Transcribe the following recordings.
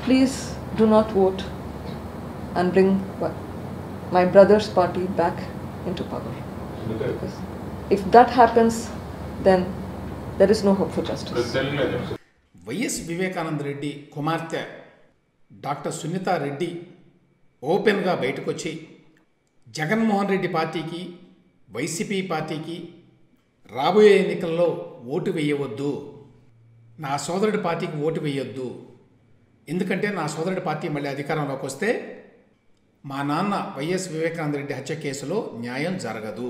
please do not vote and bring my brother's party back into power. Because if that happens, then there is no hope for justice. YS Vivekananda Reddy కుమార్తె doctor Sunitha Reddy ఓపెన్గా బయటకు వచ్చి జగన్మోహన్ రెడ్డి పార్టీకి, YCP పార్టీకి రాబోయే ఎన్నికల్లో vote వేయవద్దు, నా సోదరుడి పార్టీకి ఓటు వేయొద్దు, ఎందుకంటే నా సోదరుడి పార్టీ మళ్ళీ అధికారంలోకి వస్తే మా నాన్న వైఎస్ వివేకానంద రెడ్డి హత్య కేసులో న్యాయం జరగదు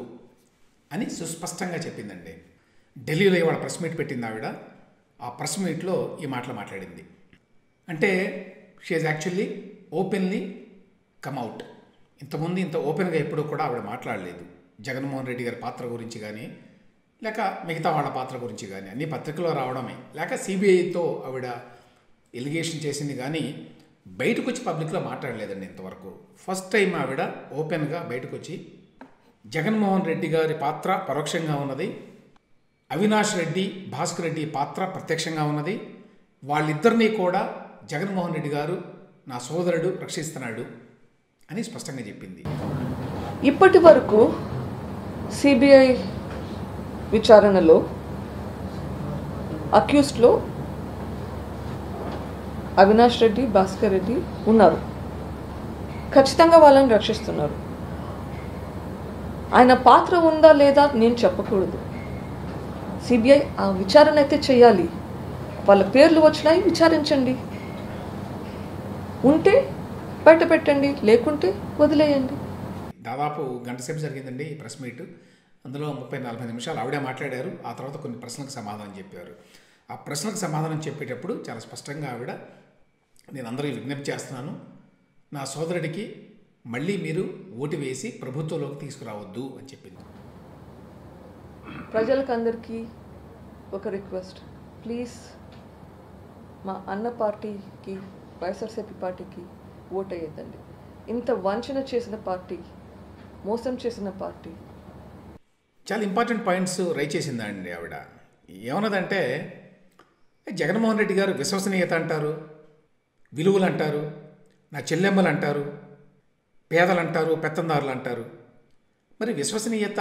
అని సుస్పష్టంగా చెప్పిందండి. ఢిల్లీలో ఇవాళ ప్రెస్ మీట్ పెట్టింది ఆవిడ. ఆ ప్రెస్ మీట్లో ఈ మాటలు మాట్లాడింది. అంటే she is actually openly come out. ఇంతకుముందు ఇంత ఓపెన్గా ఎప్పుడూ కూడా ఆవిడ మాట్లాడలేదు జగన్మోహన్ రెడ్డి గారి పాత్ర గురించి కానీ, లేక మిగతా వాళ్ళ పాత్ర గురించి కానీ. అన్ని పత్రికలో రావడమే, లేక సిబిఐతో ఆవిడ ఎలిగేషన్ చేసింది కానీ బయటకు వచ్చి పబ్లిక్లో మాట్లాడలేదండి ఇంతవరకు. ఫస్ట్ టైం ఆవిడ ఓపెన్గా బయటకు వచ్చి జగన్మోహన్ రెడ్డి గారి పాత్ర పరోక్షంగా ఉన్నది, అవినాష్ రెడ్డి, భాస్కర్ రెడ్డి పాత్ర ప్రత్యక్షంగా ఉన్నది, వాళ్ళిద్దరినీ కూడా జగన్మోహన్ రెడ్డి గారు నా సోదరుడు రక్షిస్తున్నాడు అని స్పష్టంగా చెప్పింది. ఇప్పటి వరకు సిబిఐ విచారణలో అక్యూస్డ్లో అవినాష్ రెడ్డి, భాస్కర్ రెడ్డి ఉన్నారు. ఖచ్చితంగా వాళ్ళని రక్షిస్తున్నారు. ఆయన పాత్ర ఉందా లేదా నేను చెప్పకూడదు. సిబిఐ ఆ విచారణ అయితే చేయాలి. వాళ్ళ పేర్లు వచ్చినాయి, విచారించండి. ఉంటే బయట పెట్టండి, లేకుంటే వదిలేయండి. దాదాపు గంట సేపు జరిగిందండి ఈ ప్రెస్ మీట్. అందులో 30-40 నిమిషాలు ఆవిడే మాట్లాడారు. ఆ తర్వాత కొన్ని ప్రశ్నలకు సమాధానం చెప్పారు. ఆ ప్రశ్నలకు సమాధానం చెప్పేటప్పుడు చాలా స్పష్టంగా ఆవిడ, నేను అందరికీ విజ్ఞప్తి చేస్తున్నాను, నా సోదరుడికి మళ్ళీ మీరు ఓటు వేసి ప్రభుత్వంలోకి తీసుకురావద్దు అని చెప్పింది. ప్రజలకు అందరికీ ఒక రిక్వెస్ట్, ప్లీజ్ మా అన్న పార్టీకి, వైఎస్ఆర్సీపీ పార్టీకి ఓటు వేయద్దండి. ఇంత వంచన చేసిన పార్టీ, మోసం చేసిన పార్టీ. చాలా ఇంపార్టెంట్ పాయింట్స్ రైజ్ చేసిందండి ఆవిడ. ఏమన్నదంటే, జగన్మోహన్ రెడ్డి గారు విశ్వసనీయత అంటారు, విలువలు అంటారు, నా చెల్లెమ్మలు అంటారు, పేదలు అంటారు, పెత్తందారులు అంటారు. మరి విశ్వసనీయత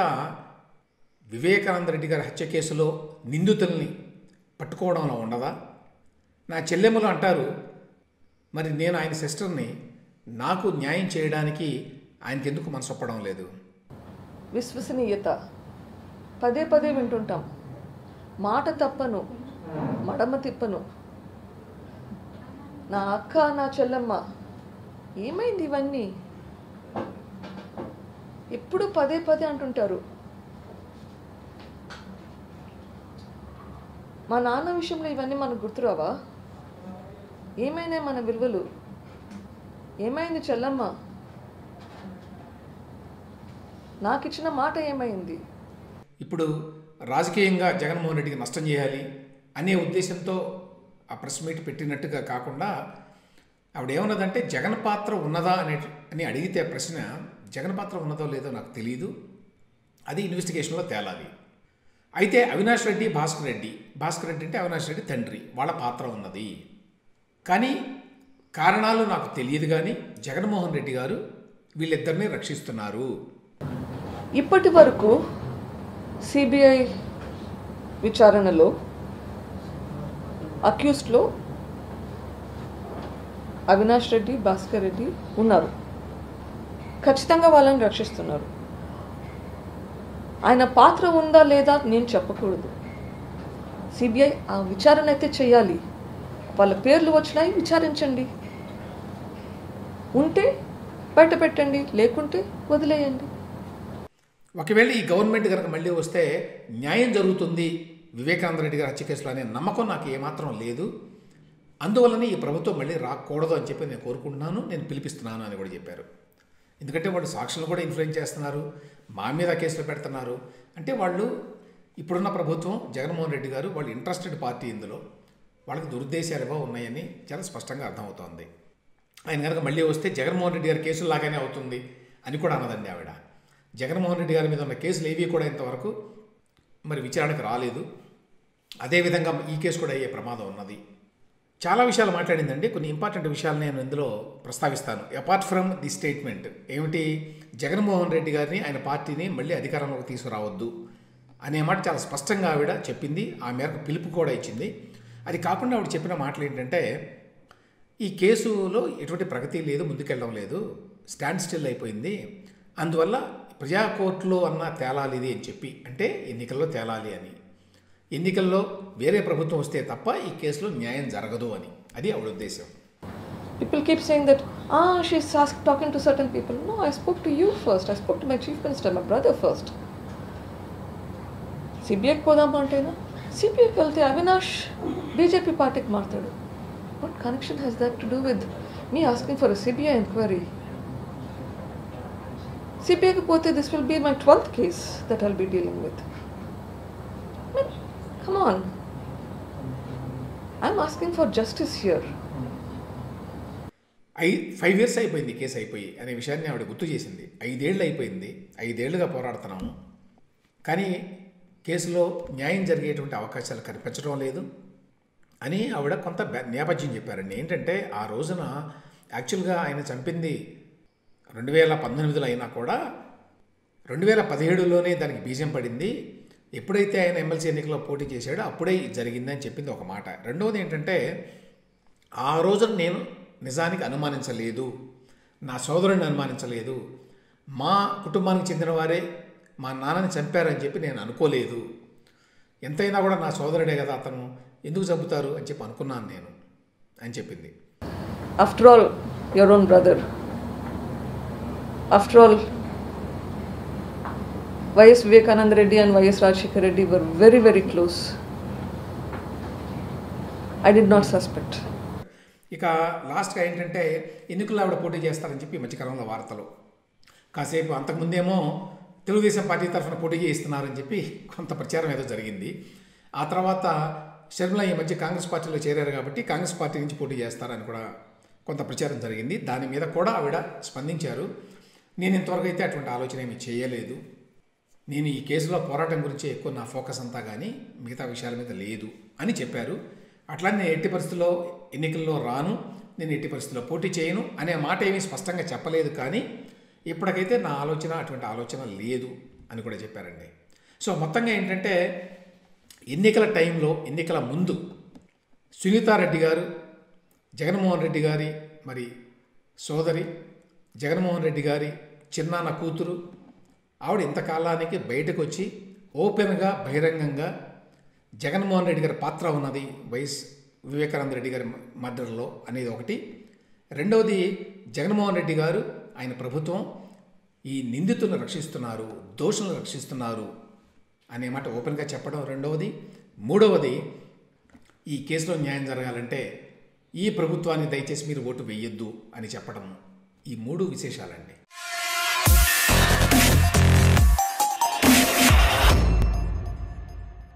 వివేకానంద రెడ్డి గారి హత్య కేసులో నిందితుల్ని పట్టుకోవడంలో ఉండదా? నా చెల్లెమ్మలు అంటారు, మరి నేను ఆయన సిస్టర్ని, నాకు న్యాయం చేయడానికి ఆయనకి ఎందుకు మనసు ఒప్పడం లేదు? విశ్వసనీయత పదే పదే వింటుంటాం. మాట తప్పను, మడమ తిప్పను, నా అక్క, నా చెల్లెమ్మ, ఏమైంది ఇవన్నీ? ఎప్పుడు పదే పదే అంటుంటారు. మా నాన్న విషయంలో ఇవన్నీ మనకు గుర్తురావా? ఏమైనా మన విలువలు? ఏమైంది చెల్లమ్మ? నాకు ఇచ్చిన మాట ఏమైంది? ఇప్పుడు రాజకీయంగా జగన్మోహన్ రెడ్డికి నష్టం చేయాలి అనే ఉద్దేశంతో ఆ ప్రెస్ మీట్ పెట్టినట్టుగా కాకుండా ఆవిడ ఏమన్నదంటే, జగన్ పాత్ర ఉన్నదా అని అడిగితే ప్రశ్న, జగన్ పాత్ర ఉన్నదో లేదో నాకు తెలియదు, అది ఇన్వెస్టిగేషన్లో తేలాలి. అయితే అవినాష్ రెడ్డి, భాస్కర్ రెడ్డి అంటే అవినాష్ రెడ్డి తండ్రి, వాళ్ళ పాత్ర ఉన్నది. కానీ కారణాలు నాకు తెలియదు, కానీ జగన్మోహన్ రెడ్డి గారు వీళ్ళిద్దరినీ రక్షిస్తున్నారు. ఇప్పటి వరకు సిబిఐ విచారణలో అక్యూస్డ్లో అవినాష్ రెడ్డి, భాస్కర్ రెడ్డి ఉన్నారు. ఖచ్చితంగా వాళ్ళని రక్షిస్తున్నారు. ఆయన పాత్ర ఉందా లేదా నేను చెప్పకూడదు. సిబిఐ ఆ విచారణ అయితే చేయాలి. వాళ్ళ పేర్లు వచ్చినాయి, విచారించండి. ఉంటే బయట పెట్టండి, లేకుంటే వదిలేయండి. ఒకవేళ ఈ గవర్నమెంట్ కనుక మళ్ళీ వస్తే న్యాయం జరుగుతుంది వివేకానంద రెడ్డి గారి హత్య కేసులో అనే నమ్మకం నాకు ఏమాత్రం లేదు. అందువల్లనే ఈ ప్రభుత్వం మళ్ళీ రాకూడదు అని చెప్పి నేను కోరుకుంటున్నాను, నేను పిలిపిస్తున్నాను అని కూడా చెప్పారు. ఎందుకంటే వాళ్ళు సాక్షులను కూడా ఇన్ఫ్లుయెన్స్ చేస్తున్నారు, మా మీద కేసులు పెడుతున్నారు. అంటే వాళ్ళు ఇప్పుడున్న ప్రభుత్వం, జగన్మోహన్ రెడ్డి గారు, వాళ్ళు ఇంట్రెస్టెడ్ పార్టీ, ఇందులో వాళ్ళకి దురుద్దేశాలు ఏవో ఉన్నాయని చాలా స్పష్టంగా అర్థమవుతోంది. ఆయన కనుక మళ్ళీ వస్తే జగన్మోహన్ రెడ్డి గారి కేసులు లాగానే అవుతుంది అని కూడా అన్నదండి ఆవిడ. జగన్మోహన్ రెడ్డి గారి మీద ఉన్న కేసులు ఏవి కూడా ఇంతవరకు మరి విచారణకు రాలేదు. అదేవిధంగా ఈ కేసు కూడా అయ్యే ప్రమాదం ఉన్నది చాలా విషయాలు మాట్లాడిందండి. కొన్ని ఇంపార్టెంట్ విషయాలు నేను ఇందులో ప్రస్తావిస్తాను. అపార్ట్ ఫ్రమ్ ది స్టేట్మెంట్ ఏమిటి, జగన్మోహన్ రెడ్డి గారిని ఆయన పార్టీని మళ్ళీ అధికారంలోకి తీసుకురావద్దు అనే మాట చాలా స్పష్టంగా ఆవిడ చెప్పింది. ఆ మేరకు పిలుపు కూడా ఇచ్చింది. అది కాకుండా ఆవిడ చెప్పిన మాటలు ఏంటంటే, ఈ కేసులో ఎటువంటి ప్రగతి లేదు, ముందుకెళ్ళడం లేదు, స్టాండ్ స్టిల్ అయిపోయింది, అందువల్ల ప్రజా కోర్టులో అన్న తేలాలి ఇది అని చెప్పి, అంటే ఎన్నికల్లో తేలాలి అని, ఎన్నికల్లో వేరే ప్రభుత్వం వస్తే తప్ప ఈ కేసులో న్యాయం జరగదు అని, అది ఆవిడ ఉద్దేశం. People keep saying that, she's talking to certain people. No, I spoke to you first. I spoke to my chief minister, my brother first. CBIకి పోదామంటేనా, CBIకి వెళ్తే అవినాష్ బీజేపీ పార్టీకి మారుతాడు. What connection has that to do with me asking for a CBI inquiry? CBIకి పోతే this will be my 12th case that I'll be dealing with. I mean, come on. I'm asking for justice here. 5 years అయిపోయింది case అయిపోయి అనే విషయాన్ని ఆవిడ గుర్తు చేసింది. 5 ఏళ్ళు అయిపోయింది, 5 ఏళ్ళుగా పోరాడుతున్నాము, కానీ కేసులో న్యాయం జరిగేటువంటి అవకాశాలు కనిపించడం లేదు అని ఆవిడ కొంత నేపథ్యం చెప్పారండి. ఏంటంటే ఆ రోజున యాక్చువల్గా ఆయన చంపింది 2019లో అయినా కూడా 2017లోనే దానికి బీజం పడింది. ఎప్పుడైతే ఆయన ఎమ్మెల్సీ ఎన్నికల్లో పోటీ చేశాడో అప్పుడే జరిగిందని చెప్పింది ఒక మాట. రెండవది ఏంటంటే, ఆ రోజున నేను నిజానికి అనుమానించలేదు, నా సోదరుడిని అనుమానించలేదు, మా కుటుంబానికి చెందిన వారే మా నాన్నని చంపారని చెప్పి నేను అనుకోలేదు, ఎంతైనా కూడా నా సోదరుడే కదా అతను, ఎందుకు చంపుతారు అని చెప్పి అనుకున్నాను నేను అని చెప్పింది. After all your own brother, after all YS Vivekananda Reddy and YS Rajasekhar Reddy were very very close. I did not suspect. ఇక లాస్ట్గా ఏంటంటే, ఎన్నికల్లో ఆవిడ పోటీ చేస్తారని చెప్పి మధ్యకాలంలో వార్తలు, కాసేపు అంతకుముందేమో తెలుగుదేశం పార్టీ తరఫున పోటీ చేస్తున్నారని చెప్పి కొంత ప్రచారం ఏదో జరిగింది. ఆ తర్వాత షర్మిల ఈ మధ్య కాంగ్రెస్ పార్టీలో చేరారు కాబట్టి కాంగ్రెస్ పార్టీ నుంచి పోటీ చేస్తారని కూడా కొంత ప్రచారం జరిగింది. దాని మీద కూడా ఆవిడ స్పందించారు. నేను ఇంతవరకు అయితే అటువంటి ఆలోచన ఏమీ చేయలేదు, నేను ఈ కేసులో పోరాటం గురించి ఎక్కువ నా ఫోకస్ అంతా కానీ మిగతా విషయాల మీద లేదు అని చెప్పారు. అట్లానే నేను ఎట్టి పరిస్థితుల్లో ఎన్నికల్లో రాను, నేను ఎట్టి పరిస్థితుల్లో పోటీ చేయను అనే మాట ఏమీ స్పష్టంగా చెప్పలేదు, కానీ ఇప్పటికైతే నా ఆలోచన అటువంటి ఆలోచన లేదు అని కూడా చెప్పారండి. సో మొత్తంగా ఏంటంటే, ఎన్నికల టైంలో, ఎన్నికల ముందు సునీతారెడ్డి గారు జగన్మోహన్ రెడ్డి గారి మరి సోదరి, జగన్మోహన్ రెడ్డి గారి చిన్నాన్న కూతురు, ఆవిడ ఇంతకాలానికి బయటకు వచ్చి ఓపెన్గా బహిరంగంగా జగన్మోహన్ రెడ్డి గారి పాత్ర ఉన్నది వైఎస్ వివేకానంద రెడ్డి గారి మర్డర్లో అనేది ఒకటి. రెండవది, జగన్మోహన్ రెడ్డి గారు, ఆయన ప్రభుత్వం ఈ నిందితులను రక్షిస్తున్నారు, దోషులను రక్షిస్తున్నారు అనే మాట ఓపెన్గా చెప్పడం రెండవది. మూడవది, ఈ కేసులో న్యాయం జరగాలంటే ఈ ప్రభుత్వాన్ని దయచేసి మీరు ఓటు వేయొద్దు అని చెప్పడం. ఈ 3 విశేషాలండి.